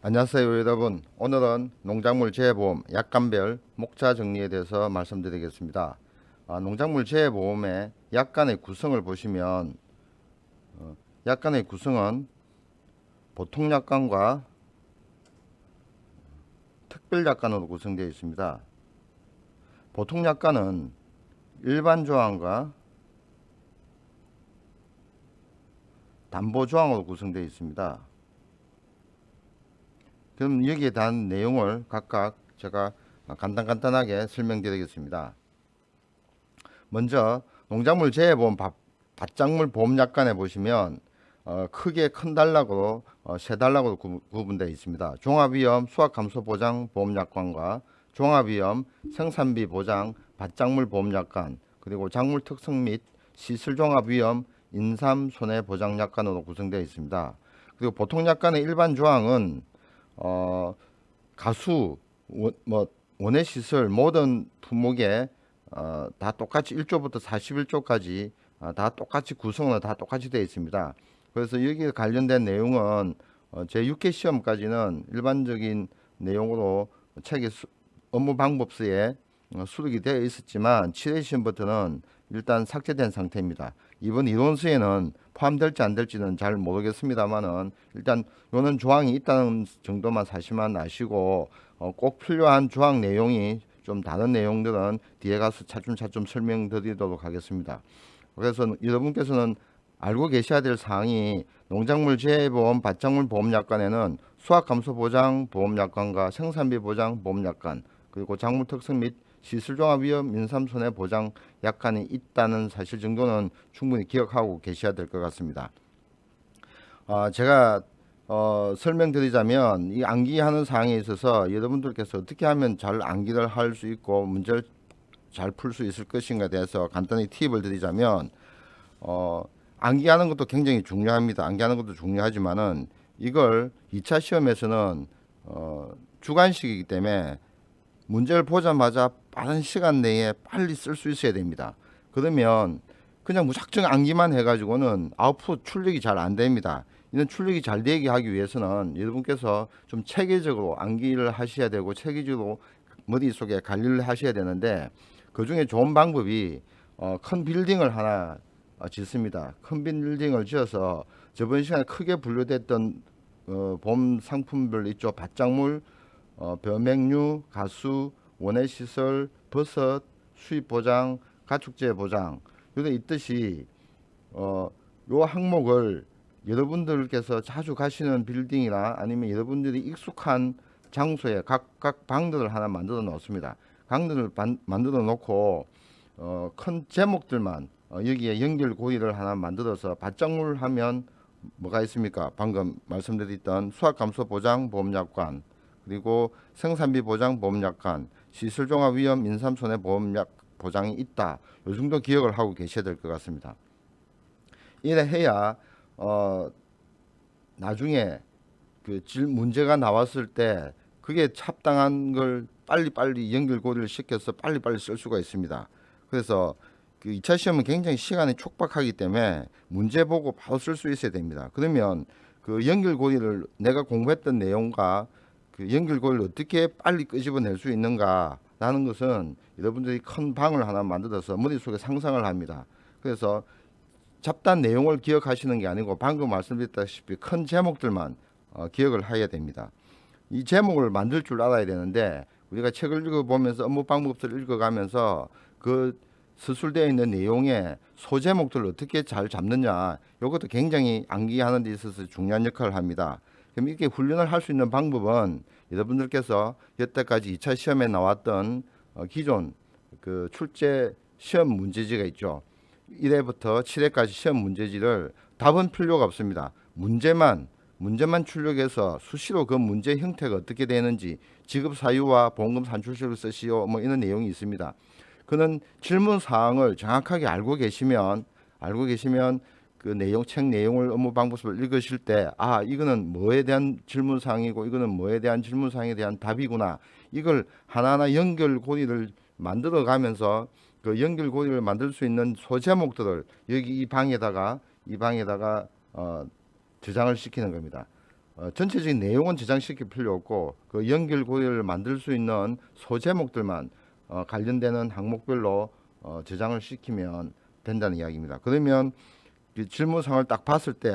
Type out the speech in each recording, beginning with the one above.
안녕하세요 여러분. 오늘은 농작물 재해보험 약관별 목자 정리에 대해서 말씀드리겠습니다. 농작물 재해보험의 약관의 구성을 보시면 약관의 구성은 보통 약관과 특별 약관으로 구성되어 있습니다. 보통 약관은 일반 조항과 담보 조항으로 구성되어 있습니다. 그럼 여기에 대한 내용을 각각 제가 간단하게 설명드리겠습니다. 먼저 농작물 재해보험 밭작물 보험약관에 보시면 크게 큰 단락으로 세 단락으로 구분되어 있습니다. 종합위험 수확감소보장 보험약관과 종합위험 생산비 보장 밭작물 보험약관, 그리고 작물 특성 및 시설종합위험 인삼 손해보장약관으로 구성되어 있습니다. 그리고 보통약관의 일반 조항은 가수 원해시설 모든 품목에 다 똑같이 1조부터 41조까지 다 똑같이 구성은 다 똑같이 되어 있습니다. 그래서 여기에 관련된 내용은 제 6회 시험까지는 일반적인 내용으로 책의 업무 방법서에 수록이 되어 있었지만 7회 시험부터는 일단 삭제된 상태입니다. 이번 이론서에는 포함될지 안 될지는 잘 모르겠습니다만은 일단 요는 조항이 있다는 정도만 사실만 아시고 꼭 필요한 조항 내용이 좀 다른 내용들은 뒤에 가서 차츰 설명드리도록 하겠습니다. 그래서 여러분께서는 알고 계셔야 될 사항이 농작물 재해보험 밭작물 보험약관에는 수확감소보장 보험약관과 생산비 보장 보험약관, 그리고 작물 특성 및 시설종합위험 민삼손해보장 약관이 있다는 사실 정도는 충분히 기억하고 계셔야 될 것 같습니다. 제가 설명드리자면 이 암기하는 사항에 있어서 여러분들께서 어떻게 하면 잘 암기를 할 수 있고 문제를 잘 풀 수 있을 것인가에 대해서 간단히 팁을 드리자면 암기하는 것도 굉장히 중요합니다. 암기하는 것도 중요하지만은 이걸 2차 시험에서는 주관식이기 때문에 문제를 보자마자 빠른 시간 내에 빨리 쓸 수 있어야 됩니다. 그러면 그냥 무작정 암기만 해가지고는 아웃풋 출력이 잘 안 됩니다. 이런 출력이 잘 되게 하기 위해서는 여러분께서 좀 체계적으로 암기를 하셔야 되고 체계적으로 머릿속에 관리를 하셔야 되는데, 그 중에 좋은 방법이 큰 빌딩을 하나 짓습니다. 큰 빌딩을 지어서 저번 시간에 크게 분류됐던 봄 상품별 있죠. 밭작물, 벼맹류, 가수, 원해시설, 버섯, 수입보장, 가축재 보장, 여기 있듯이 요 항목을 여러분들께서 자주 가시는 빌딩이나 아니면 여러분들이 익숙한 장소에 각각 방들을 하나 만들어 놓습니다. 방들을 만들어 놓고 큰 제목들만 여기에 연결 고리를 하나 만들어서 밭작물 하면 뭐가 있습니까? 방금 말씀드렸던 수확감소보장 보험약관, 그리고 생산비 보장 보험약관, 시설종합위험 인삼손해보험약 보장이 있다. 요 정도 기억을 하고 계셔야 될 것 같습니다. 이래 해야 나중에 그 문제가 나왔을 때 그게恰당한 걸 빨리빨리 연결고리를 시켜서 빨리빨리 쓸 수가 있습니다. 그래서 그 2차 시험은 굉장히 시간이 촉박하기 때문에 문제 보고 바로 쓸 수 있어야 됩니다. 그러면 그 연결고리를 내가 공부했던 내용과 그 연결고리를 어떻게 빨리 끄집어낼 수 있는가라는 것은 여러분들이 큰 방을 하나 만들어서 머릿속에 상상을 합니다. 그래서 잡다한 내용을 기억하시는 게 아니고 방금 말씀드렸다시피 큰 제목들만 기억을 해야 됩니다. 이 제목을 만들 줄 알아야 되는데, 우리가 책을 읽어보면서 업무 방법서를 읽어가면서 그 서술되어 있는 내용의 소제목들을 어떻게 잘 잡느냐, 이것도 굉장히 암기하는 데 있어서 중요한 역할을 합니다. 그럼 이렇게 훈련을 할 수 있는 방법은 여러분들께서 여태까지 2차 시험에 나왔던 기존 그 출제 시험 문제지가 있죠. 1회부터 7회까지 시험 문제지를 답은 필요가 없습니다. 문제만 출력해서 수시로 그 문제 형태가 어떻게 되는지, 지급 사유와 보험금 산출식을 쓰시오, 뭐 이런 내용이 있습니다. 그는 질문 사항을 정확하게 알고 계시면 그 내용, 책 내용을 업무 방법을 읽으실 때, 이거는 뭐에 대한 질문 사항이고 이거는 뭐에 대한 질문 사항에 대한 답이구나, 이걸 하나하나 연결고리를 만들어 가면서 그 연결고리를 만들 수 있는 소제목들을 여기 이 방에다가 저장을 시키는 겁니다. 전체적인 내용은 저장시킬 필요 없고 그 연결고리를 만들 수 있는 소제목들만 관련되는 항목별로 저장을 시키면 된다는 이야기입니다. 그러면 그 질문상을 딱 봤을 때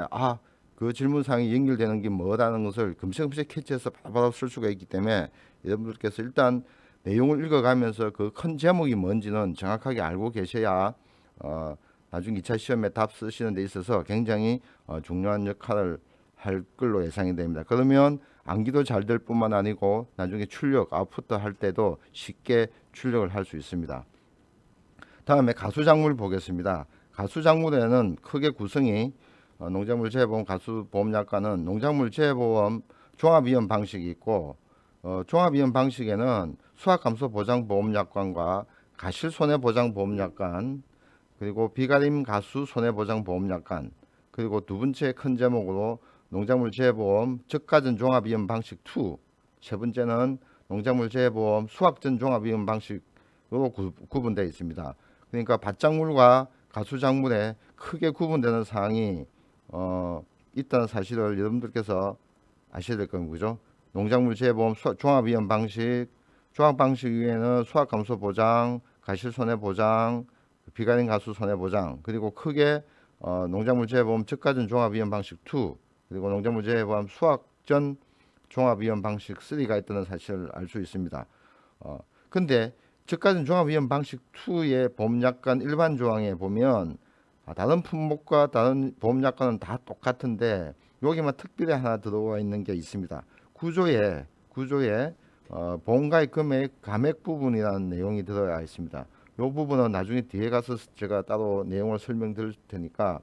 그 질문상이 연결되는 게 뭐라는 것을 금세금세 캐치해서 바로바로 쓸 수가 있기 때문에 여러분들께서 일단 내용을 읽어가면서 그 큰 제목이 뭔지는 정확하게 알고 계셔야 나중에 2차 시험에 답 쓰시는 데 있어서 굉장히 중요한 역할을 할 걸로 예상이 됩니다. 그러면 암기도 잘 될 뿐만 아니고 나중에 출력, 아웃풋 할 때도 쉽게 출력을 할 수 있습니다. 다음에 가수작물 보겠습니다. 가수작물에는 크게 구성이 농작물 재해보험 가수보험약관은 농작물 재해보험 종합위험 방식이 있고 종합위험 방식에는 수확감소보장보험약관과 가실손해보장보험약관 그리고 비가림 가수 손해보장보험약관 그리고 두 번째 큰 제목으로 농작물 재해보험 적가전 종합위험 방식 2 세 번째는 농작물 재해보험 수확전 종합위험 방식으로 구분되어 있습니다. 그러니까 밭작물과 가수작물에 크게 구분되는 사항이 있다는 사실을 여러분들께서 아셔야 될 겁니다. 그죠? 농작물 재해보험 종합위험 방식, 종합 방식 위에는 수확감소보장, 가실손해보장, 비가림 가수 손해보장, 그리고 크게 농작물 재해보험 적가전 종합위험 방식 2, 그리고 농작물 재해보험 수확전 종합위험 방식 3가 있다는 사실을 알 수 있습니다. 근데 적가전 종합위험 방식 2의 보험약관 일반 조항에 보면 다른 품목과 다른 보험약관은 다 똑같은데 여기만 특별히 하나 들어와 있는 게 있습니다. 구조에 보험가입 금액 감액 부분이라는 내용이 들어가 있습니다. 이 부분은 나중에 뒤에 가서 제가 따로 내용을 설명드릴 테니까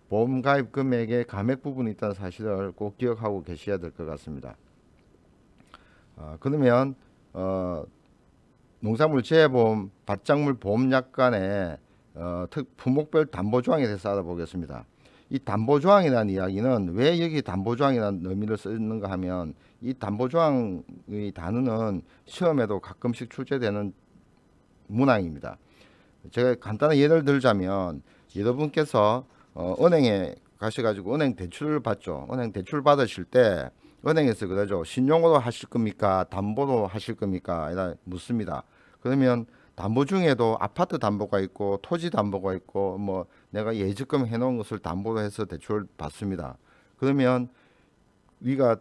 보험가입 금액의 감액 부분이 있다는 사실을 꼭 기억하고 계셔야 될 것 같습니다. 그러면 농작물 재해보험 밭작물 보험약관의 품목별 담보조항에 대해서 알아보겠습니다. 이 담보조항이라는 이야기는 왜 여기 담보조항이라는 의미를 쓰는가 하면 이 담보조항의 단어는 시험에도 가끔씩 출제되는 문항입니다. 제가 간단한 예를 들자면 여러분께서 은행에 가셔가지고 은행 대출을 받죠. 은행 대출 받으실 때 은행에서 그러죠. 신용으로 하실 겁니까? 담보로 하실 겁니까? 이라 묻습니다. 그러면 담보 중에도 아파트 담보가 있고 토지 담보가 있고 뭐 내가 예적금 해놓은 것을 담보로 해서 대출을 받습니다. 그러면 위가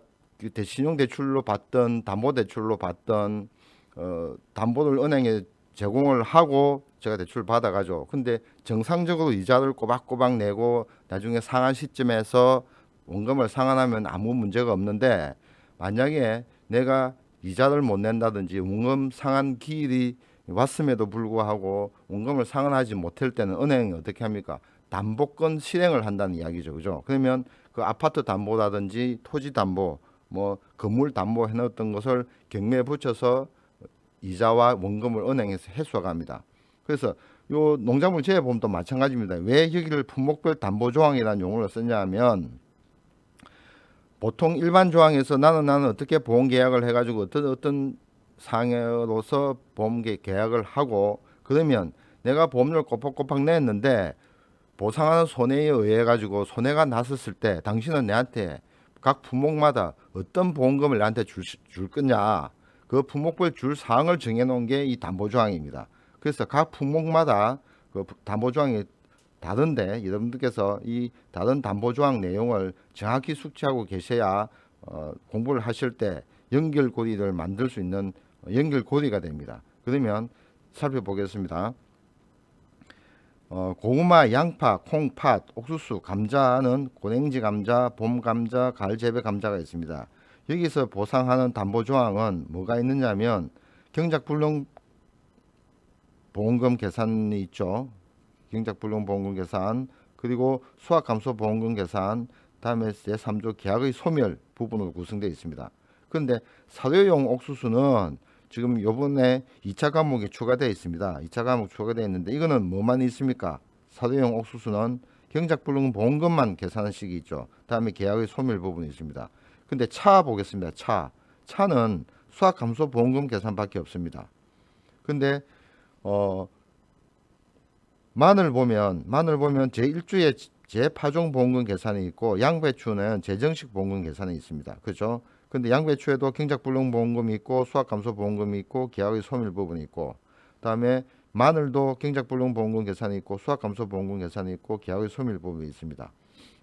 신용 대출로 받던 담보 대출로 받던 담보를 은행에 제공을 하고 제가 대출을 받아가죠. 근데 정상적으로 이자를 꼬박꼬박 내고 나중에 상환 시점에서 원금을 상환하면 아무 문제가 없는데 만약에 내가 이자를 못 낸다든지 원금 상환 기일이 왔음에도 불구하고 원금을 상환하지 못할 때는 은행이 어떻게 합니까? 담보권 실행을 한다는 이야기죠. 그죠? 그러면 그 아파트 담보라든지 토지 담보, 뭐 건물 담보 해놓았던 것을 경매에 붙여서 이자와 원금을 은행에서 회수합니다. 그래서 요 농작물 재해보험도 마찬가지입니다. 왜 여기를 품목별 담보조항이라는 용어를 쓰냐 하면 보통 일반 조항에서 나는 어떻게 보험계약을 해가지고 어떤 상해로서 보험계약을 하고 그러면 내가 보험료를 꼬박꼬박 냈는데 보상하는 손해에 의해 가지고 손해가 났었을 때 당신은 내한테 각 품목마다 어떤 보험금을 나한테 줄 거냐 그 품목별 줄 사항을 정해놓은 게 이 담보조항입니다. 그래서 각 품목마다 그 담보조항이 다른데 여러분들께서 이 다른 담보조항 내용을 정확히 숙지하고 계셔야 공부를 하실 때 연결고리를 만들 수 있는 연결고리가 됩니다. 그러면 살펴보겠습니다. 고구마, 양파, 콩, 팥, 옥수수, 감자는 고냉지 감자, 봄 감자, 가을 재배 감자가 있습니다. 여기서 보상하는 담보조항은 뭐가 있느냐면 경작불능 보험금 계산이 있죠. 경작불능 보험금 계산 그리고 수확감소보험금 계산 다음에 제3조 계약의 소멸 부분으로 구성되어 있습니다. 그런데 사료용 옥수수는 지금 요번에 2차 과목이 추가되어 있습니다. 2차 과목 추가되어 있는데 이거는 뭐만 있습니까? 사료용 옥수수는 경작불능 보험금만 계산하는 식이 있죠. 다음에 계약의 소멸 부분이 있습니다. 근데 차 보겠습니다. 차는 수확감소보험금 계산밖에 없습니다. 근데 마늘 보면 제1주에 재파종 보험금 계산이 있고 양배추는 재정식 보험금 계산이 있습니다. 그죠? 근데 양배추에도 경작불능 보험금이 있고 수확감소 보험금이 있고 기하의 소멸 부분이 있고 그다음에 마늘도 경작불능 보험금 계산이 있고 수확감소 보험금 계산이 있고 기하의 소멸 부분이 있습니다.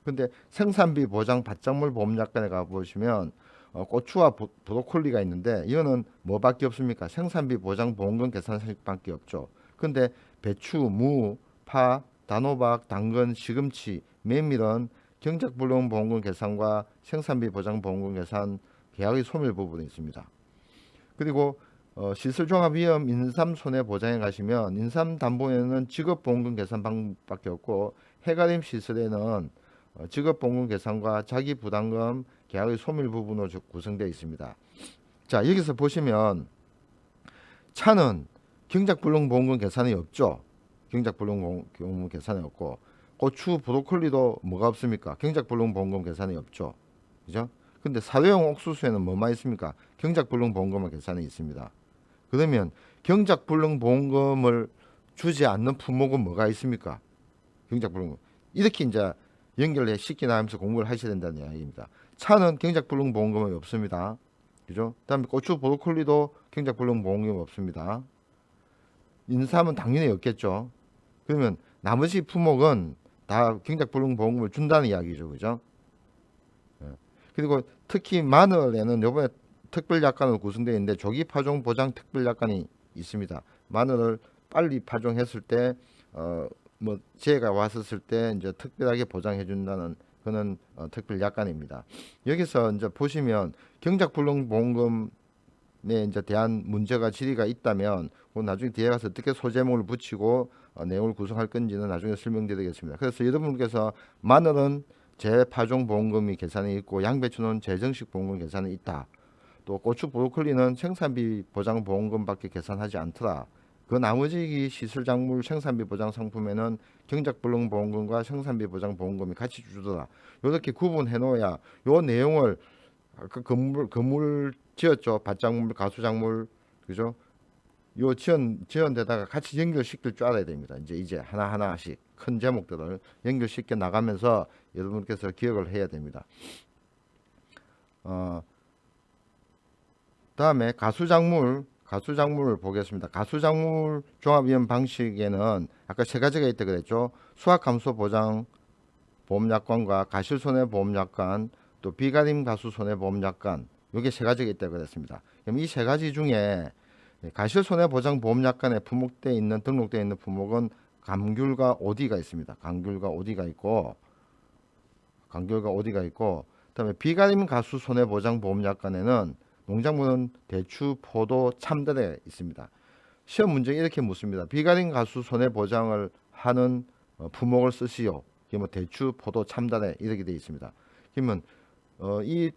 근데 생산비 보장 밭작물 보험약관에 가보시면 고추와 브로콜리가 있는데 이거는 뭐밖에 없습니까? 생산비 보장 보험금 계산식밖에 없죠. 근데 배추, 무, 파, 단호박, 당근, 시금치, 메밀은 경작불능 보험금 계산과 생산비 보장 보험금 계산 계약의 소멸 부분이 있습니다. 그리고 시설종합위험 인삼 손해보장에 가시면 인삼담보에는 직업보험금 계산 방법밖에 없고 해가림 시설에는 직업보험금 계산과 자기부담금 계약의 소멸 부분으로 구성되어 있습니다. 자, 여기서 보시면 차는 경작불능 보험금 계산이 없죠. 경작불능 보험금 계산이 없고 고추, 브로콜리도 뭐가 없습니까? 경작불능 보험금 계산이 없죠. 그죠? 근데 사료용 옥수수에는 뭐만 있습니까? 경작불능 보험금 계산이 있습니다. 그러면 경작불능 보험금을 주지 않는 품목은 뭐가 있습니까? 경작불능 이렇게 이제 연결해 쉽게 나가면서 공부를 하셔야 된다는 이야기입니다. 차는 경작불능 보험금이 없습니다. 그죠? 그다음에 고추, 브로콜리도 경작불능 보험금이 없습니다. 인삼은 당연히 없겠죠. 그러면 나머지 품목은 다 경작불능 보험금을 준다는 이야기죠. 그죠? 그리고 특히 마늘에는 이번에 특별약관으로 구성되어 있는데 조기 파종 보장 특별약관이 있습니다. 마늘을 빨리 파종했을 때 뭐 재해가 왔었을 때 이제 특별하게 보장해 준다는 그런 특별약관입니다. 여기서 이제 보시면 경작불능 보험금에 이제 대한 문제가 질의가 있다면 나중에 뒤에 가서 어떻게 소제목을 붙이고 내용을 구성할 건지는 나중에 설명드리겠습니다. 그래서 여러분께서 마늘은 재파종 보험금이 계산이 있고 양배추는 재정식 보험금 계산이 있다. 또 고추, 브로콜리는 생산비 보장 보험금밖에 계산하지 않더라. 그 나머지 시설작물 생산비 보장 상품에는 경작불능 보험금과 생산비 보장 보험금이 같이 주더라. 이렇게 구분해 놓아야 요 내용을 아까 건물 지었죠. 밭작물, 가수작물, 그죠? 요 지은 데다가 같이 연결시킬 줄 알아야 됩니다. 이제 하나하나씩 큰 제목들을 연결시켜 나가면서 여러분께서 기억을 해야 됩니다. 다음에 가수작물을 보겠습니다. 가수작물 종합위험 방식에는 아까 세 가지가 있다 그랬죠. 수확감소 보장 보험약관과 가실손해보험약관, 또 비가림 가수손해보험약관, 이게 세 가지가 있다 그랬습니다. 그럼 이 세 가지 중에 가실손해보장보험약관에 등록되어 있는 품목은 감귤과 오디가 있습니다. 감귤과 오디가 있고, 그다음에 비가림 가수손해보장보험약관에는 농작물은 대추, 포도, 참다래 있습니다. 시험 문제 이렇게 묻습니다. 비가림 가수 손해보장을 하는 품목을 쓰시오. 그러면 대추, 포도, 참다래 이렇게 되어 있습니다. 그러면 이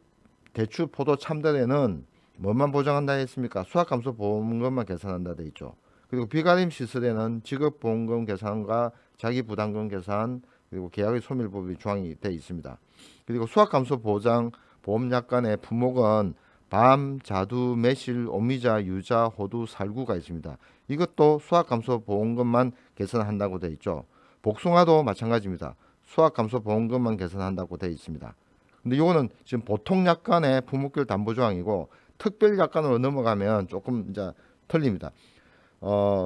대추, 포도, 참다래는 뭐만 보장한다 했습니까? 수확감소 보험금만 계산한다 돼 있죠. 그리고 비가림 시설에는 직업보험금 계산과 자기부담금 계산 그리고 계약의 소멸법이 조항이 되어 있습니다. 그리고 수확감소 보장 보험약관의 품목은 밤, 자두, 매실, 오미자, 유자, 호두, 살구가 있습니다. 이것도 수확감소 보험금만 계산한다고 되어 있죠. 복숭아도 마찬가지입니다. 수확감소 보험금만 계산한다고 되어 있습니다. 근데 이거는 지금 보통 약관의 품목별 담보조항이고 특별 약관으로 넘어가면 조금 이제 틀립니다.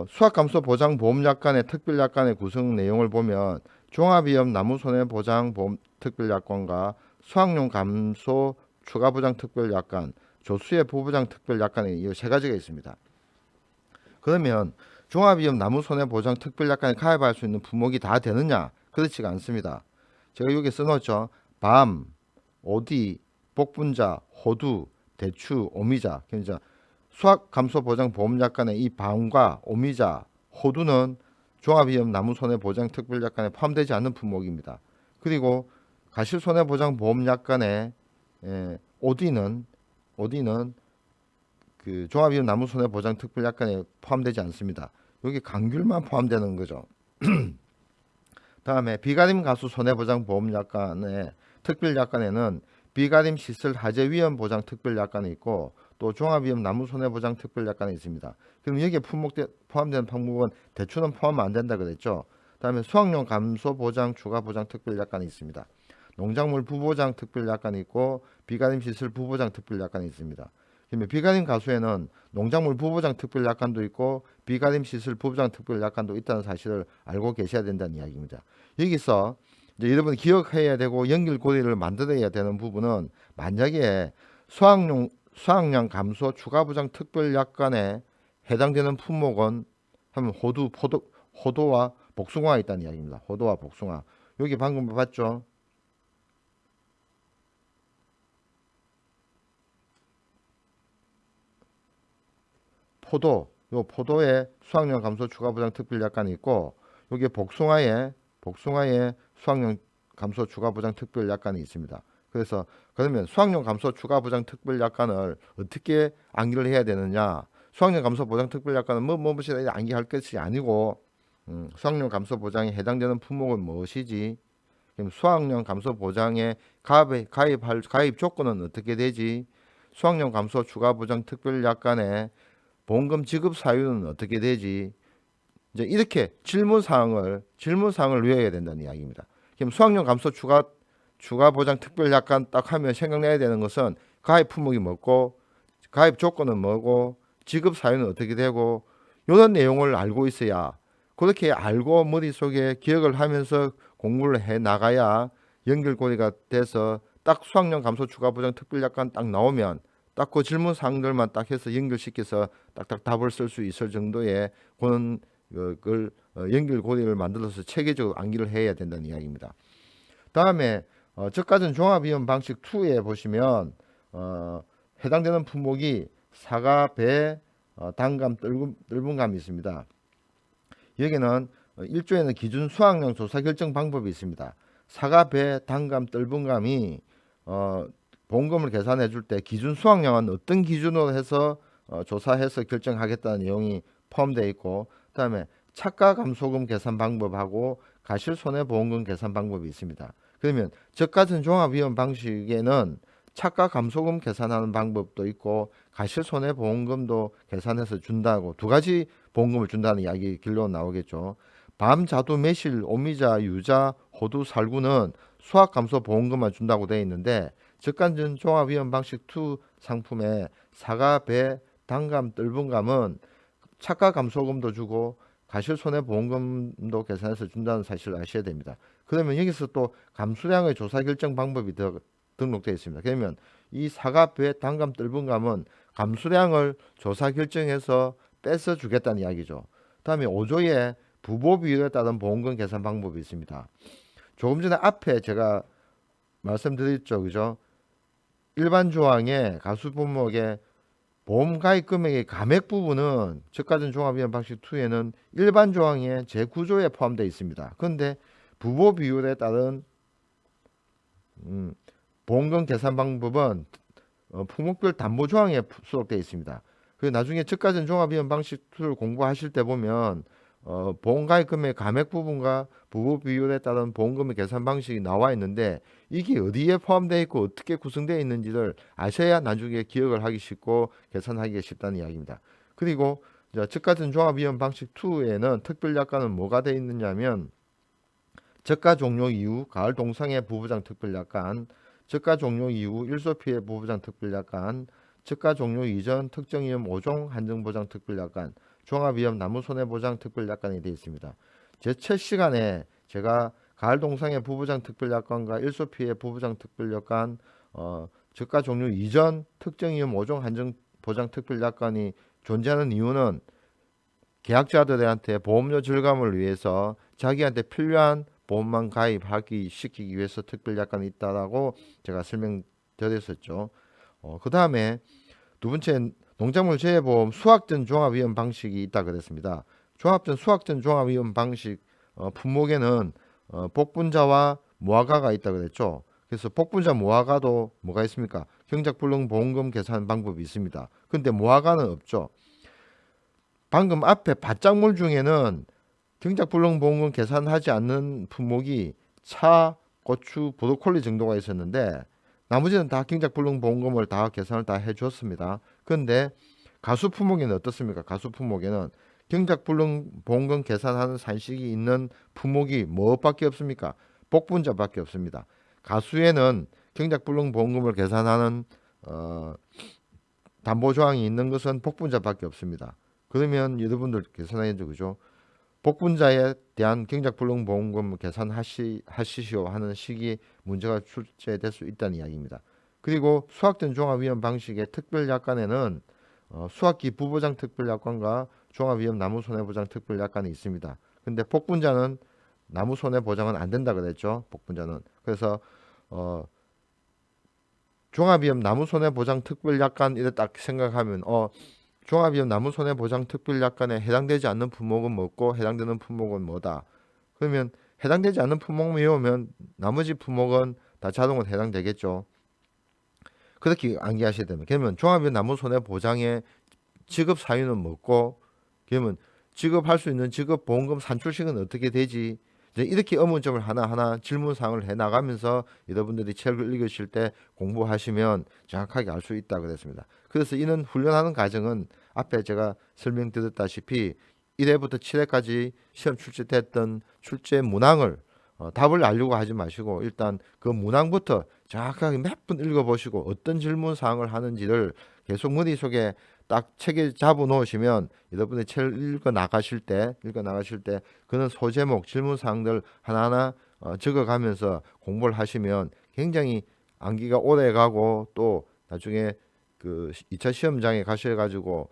수확감소 보장 보험 약관의 특별 약관의 구성 내용을 보면 종합위험 나무손해보장 보험 특별 약관과 수확용 감소 추가 보장 특별 약관, 조수의 부부장 특별 약관이 이 세 가지가 있습니다. 그러면 종합위험 나무손해보장 특별 약관에 가입할 수 있는 품목이 다 되느냐? 그렇지가 않습니다. 제가 여기 써놓죠. 밤, 오디, 복분자, 호두, 대추, 오미자. 그러니까 수확감소보장 보험약관의 이 밤과 오미자, 호두는 종합위험 나무손해보장 특별약관에 포함되지 않는 품목입니다. 그리고 가실손해보장 보험약관의 오디는 그 종합위험 나무손해보장 특별약관에 포함되지 않습니다. 여기 감귤만 포함되는 거죠. 다음에 비가림 가수 손해보장 보험약관의 특별약관에는 비가림 시설 하재 위험 보장 특별약관이 있고 또 종합위험 나무 손해보장 특별약관이 있습니다. 그럼 여기에 포함되는 품목은 대추는 포함 안 된다 그랬죠. 그다음에 수확용 감소 보장 추가 보장 특별 약관이 있습니다. 농작물 부보장 특별 약관이 있고 비가림 시설 부보장 특별 약관이 있습니다. 그러면 비가림 가수에는 농작물 부보장 특별 약관도 있고 비가림 시설 부보장 특별 약관도 있다는 사실을 알고 계셔야 된다는 이야기입니다. 여기서 이제 여러분이 기억해야 되고 연결고리를 만들어야 되는 부분은 만약에 수확량 감소 추가 보장 특별 약관에 해당되는 품목은 하면 호도와 복숭아가 있다는 이야기입니다. 호도와 복숭아. 여기 방금 봤죠? 포도에 수확량 감소 추가 보장 특별 약관이 있고 여기 복숭아에 수확량 감소 추가 보장 특별 약관이 있습니다. 그래서 그러면 수확량 감소 추가 보장 특별 약관을 어떻게 암기를 해야 되느냐? 수확량 감소 보장 특별 약관은 무엇이 암기할 것이 아니고 수확량 감소 보장에 해당되는 품목은 무엇이지? 그럼 수확량 감소 보장에 가입 조건은 어떻게 되지? 수확량 감소 추가 보장 특별 약관에 보험금 지급 사유는 어떻게 되지? 이제 이렇게 질문 사항을 외워야 된다는 이야기입니다. 그럼 수확량 감소 추가 보장 특별 약관 딱 하면 생각나야 되는 것은 가입 품목이 뭐고 가입 조건은 뭐고 지급 사유는 어떻게 되고 이런 내용을 알고 있어야 그렇게 알고 머릿속에 기억을 하면서 공부를 해 나가야 연결고리가 돼서 딱 수학령 감소 추가 보장 특별 약관 딱 나오면 딱 그 질문 사항들만 딱 해서 연결시켜서 딱딱 답을 쓸 수 있을 정도의 그런 그 연결고리를 만들어서 체계적으로 암기를 해야 된다는 이야기입니다. 다음에 저가전 종합이원 방식 2에 보시면 해당되는 품목이 사과, 배, 단감, 뜰분감이 있습니다. 여기는 1조에는 기준 수확량 조사 결정 방법이 있습니다. 사과, 배, 단감, 뜰분감이 보험금을 계산해 줄 때 기준 수확량은 어떤 기준으로 해서 조사해서 결정하겠다는 내용이 포함되어 있고 그다음에 차가 감소금 계산 방법하고 가실 손해 보험금 계산 방법이 있습니다. 그러면 저가전 종합위험 방식에는 차가 감소금 계산하는 방법도 있고 가실 손해 보험금도 계산해서 준다고 두 가지 보험금을 준다는 이야기 결론 나오겠죠. 밤, 자두, 매실, 오미자, 유자, 호두, 살구는 수확 감소 보험금만 준다고 되어 있는데 저가전 종합위험 방식 2 상품에 사과, 배, 단감, 뜰분감은 차가 감소금도 주고 가실 손해 보험금도 계산해서 준다는 사실을 아셔야 됩니다. 그러면 여기서 또 감수량의 조사 결정 방법이 등록되어 있습니다. 그러면 이 사과, 배, 단감, 뜰분감은 감수량을 조사 결정해서 뺏어 주겠다는 이야기죠. 다음에 5조에 부보 비율에 따른 보험금 계산 방법이 있습니다. 조금 전에 앞에 제가 말씀드렸죠. 그죠? 일반 조항에 가수 품목의 보험 가입 금액의 감액 부분은 저가전 종합위험 방식 2에는 일반 조항의 제9조에 포함되어 있습니다. 그런데 부보 비율에 따른 보험금 계산 방법은 품목별 담보 조항에 수록되어 있습니다. 그리고 나중에 저가전 종합위험 방식 2를 공부하실 때 보면 보험 가입 금액 감액 부분과 부보 비율에 따른 보험금의 계산 방식이 나와 있는데 이게 어디에 포함되어 있고 어떻게 구성되어 있는지를 아셔야 나중에 기억을 하기 쉽고 계산하기가 쉽다는 이야기입니다. 그리고 저가전 종합위험 방식 2에는 특별 약관은 뭐가 되어 있느냐면 저가 종료 이후 가을 동상의 부부장 특별 약관, 저가 종료 이후 일소 피해 부부장 특별 약관, 저가 종료 이전 특정 위험 5종 한정 보장 특별 약관, 종합위험 나무 손해보장 특별 약관이 되어 있습니다. 제 첫 시간에 제가 가을 동상의 부부장 특별 약관과 일소 피해 부부장 특별 약관, 저가 종료 이전 특정 위험 5종 한정 보장 특별 약관이 존재하는 이유는 계약자들한테 보험료 절감을 위해서 자기한테 필요한 보험만 시키기 위해서 특별 약관이 있다라고 제가 설명드렸었죠. 그 다음에 두 번째 농작물 재해보험 수확전 종합위험 방식이 있다 그랬습니다. 수확전 종합위험 방식 품목에는 복분자와 무화과가 있다 그랬죠. 그래서 복분자 무화과도 뭐가 있습니까? 경작불능 보험금 계산 방법이 있습니다. 근데 무화과는 없죠. 방금 앞에 밭작물 중에는 경작불능 보험금 계산하지 않는 품목이 차, 고추, 브로콜리 정도가 있었는데 나머지는 다 경작불능 보험금을 다 계산을 다 해주었습니다. 그런데 가수 품목에는 어떻습니까? 가수 품목에는 경작불능보험금 계산하는 산식이 있는 품목이 뭐밖에 없습니까? 복분자밖에 없습니다. 가수에는 경작불능보험금을 계산하는 담보조항이 있는 것은 복분자밖에 없습니다. 그러면 여러분들 계산해야죠, 그죠? 복분자에 대한 경작불능보험금 계산하시오 하는 식이 문제가 출제될 수 있다는 이야기입니다. 그리고 수학된 종합위험 방식의 특별약관에는 수학기 부보장 특별약관과 종합위험 나무손해보장 특별약관이 있습니다. 근데 복분자는 나무손해보장은 안 된다 그랬죠. 복분자는. 그래서 종합위험 나무손해보장 특별약관 이래 딱 생각하면 종합위험 나무손해보장 특별약관에 해당되지 않는 품목은 뭐고 해당되는 품목은 뭐다. 그러면 해당되지 않는 품목 외우면 나머지 품목은 다 자동으로 해당되겠죠. 그렇게 암기하셔야 됩니다. 그러면 종합위험 나무손해보장의 지급 사유는 뭐고 그러면 지급할 수 있는 지급보험금 산출식은 어떻게 되지? 이제 이렇게 의문점을 하나하나 질문사항을 해나가면서 여러분들이 책을 읽으실 때 공부하시면 정확하게 알 수 있다 그랬습니다. 그래서 이는 훈련하는 과정은 앞에 제가 설명드렸다시피 1회부터 7회까지 시험 출제됐던 출제 문항을 답을 알려고 하지 마시고 일단 그 문항부터 정확하게 몇 분 읽어보시고 어떤 질문사항을 하는지를 계속 머릿속에 딱 책에 잡아 놓으시면 여러분의 책을 읽어 나가실 때 그런 소제목 질문 사항들 하나하나 적어 가면서 공부를 하시면 굉장히 암기가 오래 가고 또 나중에 그 2차 시험장에 가셔 가지고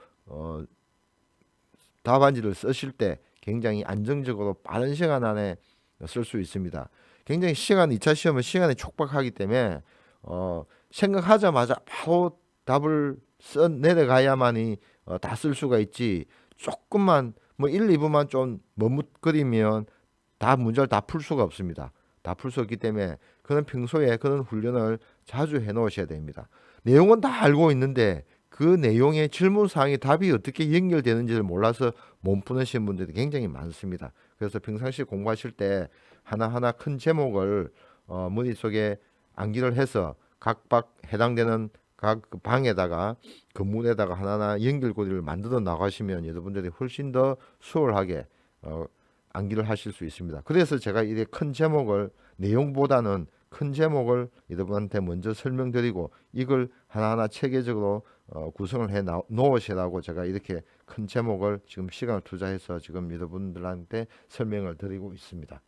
답안지를 쓰실 때 굉장히 안정적으로 빠른 시간 안에 쓸 수 있습니다. 굉장히 2차 시험은 시간이 촉박하기 때문에 생각하자마자 바로 답을 써 내려가야만이 다 쓸 수가 있지. 조금만 뭐 1, 2분만 좀 머뭇거리면 다 문제를 다 풀 수가 없습니다. 다 풀 수 없기 때문에 그런 평소에 그런 훈련을 자주 해 놓으셔야 됩니다. 내용은 다 알고 있는데 그 내용의 질문 사항에 답이 어떻게 연결되는지를 몰라서 못 푸는 분들이 굉장히 많습니다. 그래서 평상시 공부하실 때 하나하나 큰 제목을 머릿속에 암기를 해서 각각 해당되는 각 방에다가 건물에다가 하나하나 연결고리를 만들어 나가시면 여러분들이 훨씬 더 수월하게 암기를 하실 수 있습니다. 그래서 제가 이렇게 큰 제목을 내용보다는 큰 제목을 여러분한테 먼저 설명드리고 이걸 하나하나 체계적으로 구성을 해 놓으시라고 제가 이렇게 큰 제목을 지금 시간을 투자해서 지금 여러분들한테 설명을 드리고 있습니다.